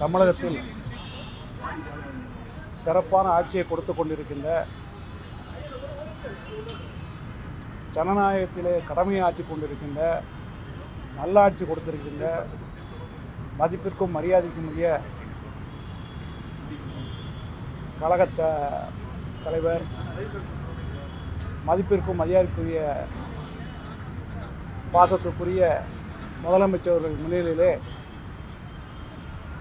தமிழகத்தில் சிறப்பான ஆட்சியை கொடுத்து கொண்டிருக்கின்ற, ஜனநாயகத்திலே கடமையாற்றி கொண்டிருக்கின்ற, நல்லாட்சி கொடுத்திருக்கின்ற, மதிப்பிற்கும் மரியாதைக்கும் உரிய கழக தலைவர், மதிப்பிற்கும் மரியாதைக்குரிய பாசத்துக்குரிய முதலமைச்சர்கள் முன்னிலையிலே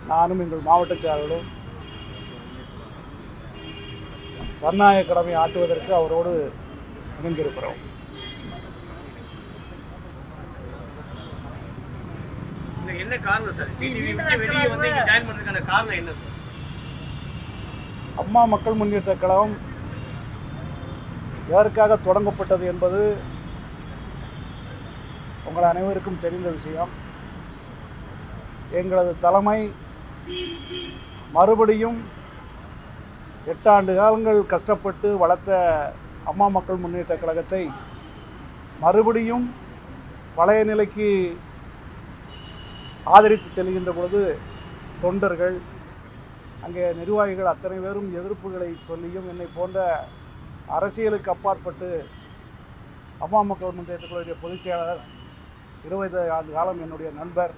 நானும் எங்கள் மாவட்ட செயலாளரும் ஜனநாயக கடமை ஆற்றுவதற்கு அவரோடு இணைந்திருக்கிறோம். என்ன காரணம் சார்? வெளியே வந்து ஜாயின் பண்றதுக்கான காரணம் என்ன சார்? அம்மா மக்கள் முன்னேற்ற கழகம் எதற்காக தொடங்கப்பட்டது என்பது உங்கள் அனைவருக்கும் தெரிந்த விஷயம். எங்களது தலைமை மறுபடியும் 8 ஆண்டு காலங்கள் கஷ்டப்பட்டு வளர்த்த அம்மா மக்கள் முன்னேற்ற கழகத்தை மறுபடியும் பழைய நிலைக்கு ஆதரித்து செல்கின்ற பொழுது தொண்டர்கள், அங்கே நிர்வாகிகள் அத்தனை பேரும் எதிர்ப்புகளை சொல்லியும் என்னை போன்ற அரசியலுக்கு அப்பாற்பட்டு அம்மா மக்கள் முன்னேற்ற கழகத்தின் பொதுச் செயலாளர் 20 ஆண்டு காலம் என்னுடைய நண்பர்,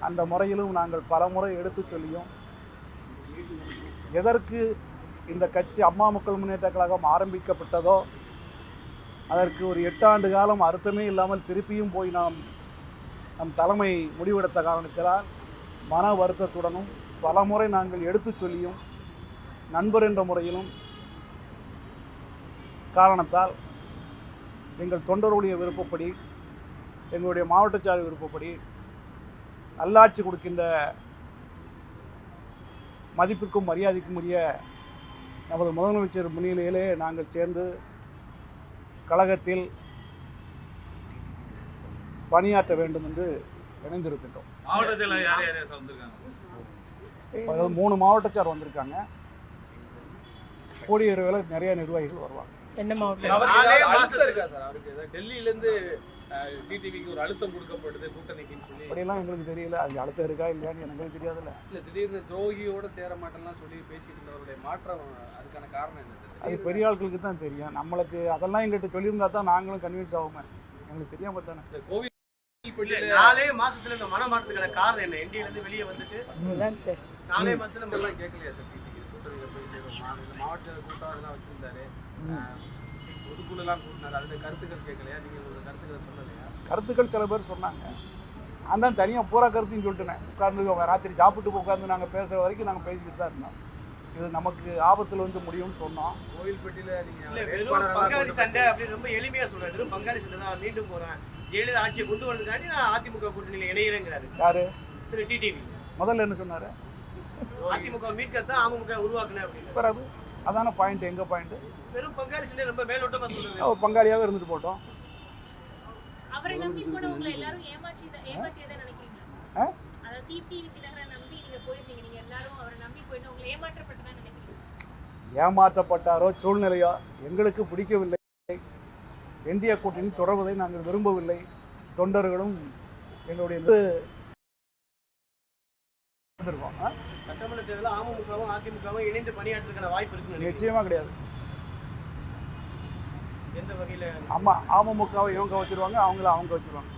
அந்த முறையிலும் நாங்கள் பல முறை எடுத்து சொல்லியும் எதற்கு இந்த கட்சி அம்மா மக்கள் முன்னேற்ற கழகம் ஆரம்பிக்கப்பட்டதோ அதற்கு ஒரு 8 ஆண்டு காலம் அர்த்தமே இல்லாமல் திருப்பியும் போய் நம் தலைமை முடிவெடுத்த காரணத்தினால் மன வருத்தத்துடனும் பல முறை நாங்கள் எடுத்து சொல்லியும் நண்பர் என்ற முறையிலும் காரணத்தால் எங்கள் தொண்டருடைய விருப்பப்படி, எங்களுடைய மாவட்ட செயலாளர் விருப்பப்படி நல்லாட்சி கொடுக்கின்ற மதிப்பிற்கும் மரியாதைக்கும் உரிய நமது முதலமைச்சர் முன்னிலையிலே நாங்கள் சேர்ந்து கழகத்தில் பணியாற்ற வேண்டும் என்று இணைந்திருக்கின்றோம். 3 மாவட்டச்சார் வந்திருக்காங்க. கூடிய நிறைய நிர்வாகிகள் வருவாங்க. என்ன மாவட்டம்? டெல்லியிலிருந்து டிடிவிக்கு ஒரு அழுத்தம் கொடுக்கப்படுது கூட்டணிக்குன்னு சொல்லி அப்படியெல்லாம் எங்களுக்கு தெரியல. அது அழுத்தம் இருக்கா இல்லையான்னு எனக்கு தெரியாதுல்ல. இல்லை, திடீர்னு துரோகியோட சேர மாட்டேன்லாம் சொல்லி பேசிட்டு இருந்தவருடைய மாற்றம், அதுக்கான காரணம் என்ன? அது பெரிய ஆட்களுக்கு தான் தெரியும். நம்மளுக்கு அதெல்லாம் எங்கள்கிட்ட சொல்லியிருந்தா தான் நாங்களும் கன்வின்ஸ் ஆகுமே. எங்களுக்கு தெரியாம தானே. கோவில் 4 மாசத்துல இந்த மனமாற்றத்துக்கான காரணம் என்ன? என்டியிலிருந்து வெளியே வந்துட்டு 4 மாசத்துல எல்லாம் கேட்கலையா சார்? கூட்டணியில் போய் சேரும் மாவட்ட கூட்டம் தான் வச்சிருந்தாரு, பொதுக்குழுலாம் கூட்டினாரு, அதுல கருத்துக்கள் கேட்கலையா? நீங்க ஒரு கருத்துக்களை சொல்லலையா? கருத்துக்கள் சில பேர் சொன்னாங்க. நான் தான் தனியாக பூரா கருத்தையும் சொல்லிட்டேன். உட்கார்ந்து ராத்திரி சாப்பிட்டு உட்காந்து நாங்கள் பேசுகிற வரைக்கும் நாங்கள் பேசிக்கிட்டு தான் இருந்தோம். இது நமக்கு ஆபத்தில் வந்து முடியும்னு சொன்னோம். கோவில்பட்டியில பங்காளி சண்டை அப்படி ரொம்ப எளிமையா சொல்றாரு. வெறும் பங்காளி சண்டை தான், மீண்டும் போறேன், ஜெயலலிதா ஆட்சியை கொண்டு வரதுக்காண்டி நான் அதிமுக கூட்டணியில இணையிறேங்கிறாரு. யாரு? திரு டிடிவி. முதல்ல என்ன சொன்னாரு? அதிமுக மீட்கத்தான் அமமுக உருவாக்குனேன் அப்படின்னு. பிறகு அதான பாயிண்ட். எங்க பாயிண்ட்? வெறும் பங்காளி சண்டை ரொம்ப மேலோட்டமா சொல்றது. ஒரு பங்காளியாவே இருந்துட்டு போட்டோம். அவரை நம்பி கூட உங்களை எல்லாரும் ஏமாற்றியதை நினைக்கிறீங்களா? அதாவது டிடிவி தினகரனை நம்பி நீங்க போயிருந்தீங்க, நீங்க எல்லாரும் அவரை நம்பி போயிட்டு உங்களை ஏமாற்றப்பட்டதா நினைக்கிறீங்க? ஏமாற்றப்பட்டாரோ சூழ்நிலையோ எங்களுக்கு பிடிக்கவில்லை. இந்திய கூட்டணி தொடர்வதை நாங்கள் விரும்பவில்லை. தொண்டர்களும் எங்களுடைய சட்டமன்ற தேர்தலில் அமமுகவும் அதிமுகவும் இணைந்து பணியாற்றுவதற்கான வாய்ப்பு இருக்கு? நிச்சயமா கிடையாது. எந்த வகையில? ஆமா, அமமுகவை இவங்க வச்சிருவாங்க, அவங்கள அவங்க வச்சிருவாங்க.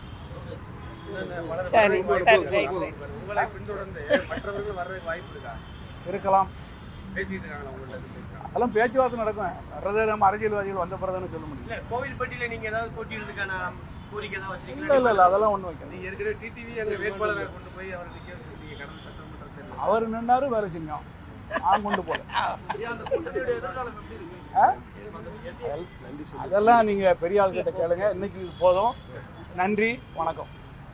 உங்களை பின்தொடர்ந்து மற்றவர்கள் வர்றதுக்கு வாய்ப்பு இருக்கா? இருக்கலாம். பேசிட்டு இருக்காங்களா உங்கள்ட்ட? அதெல்லாம் பேச்சுவார்த்தை நடக்கும். வர்றதே நம்ம அரசியல்வாதிகள் வந்த பிறகு சொல்ல முடியும். இல்ல, கோவில்பட்டியில நீங்க ஏதாவது போட்டியிடுறதுக்கான கோரிக்கை ஏதாவது வச்சிருக்கீங்களா? இல்ல இல்ல, அதெல்லாம் ஒண்ணும் வைக்கல. நீங்க இருக்கிற டிடிவி அங்க வேட்பாளரை கொண்டு போய் அவர் நிக்க வச்சிருக்கீங்க கடந்த சட்டமன்றத்தில். அவர் நின்னாரு, வேலை செஞ்சோம். நான் கொண்டு போல. அதெல்லாம் நீங்க பெரிய ஆள்கிட்ட கேளுங்க. இன்னைக்கு போதும். நன்றி, வணக்கம்.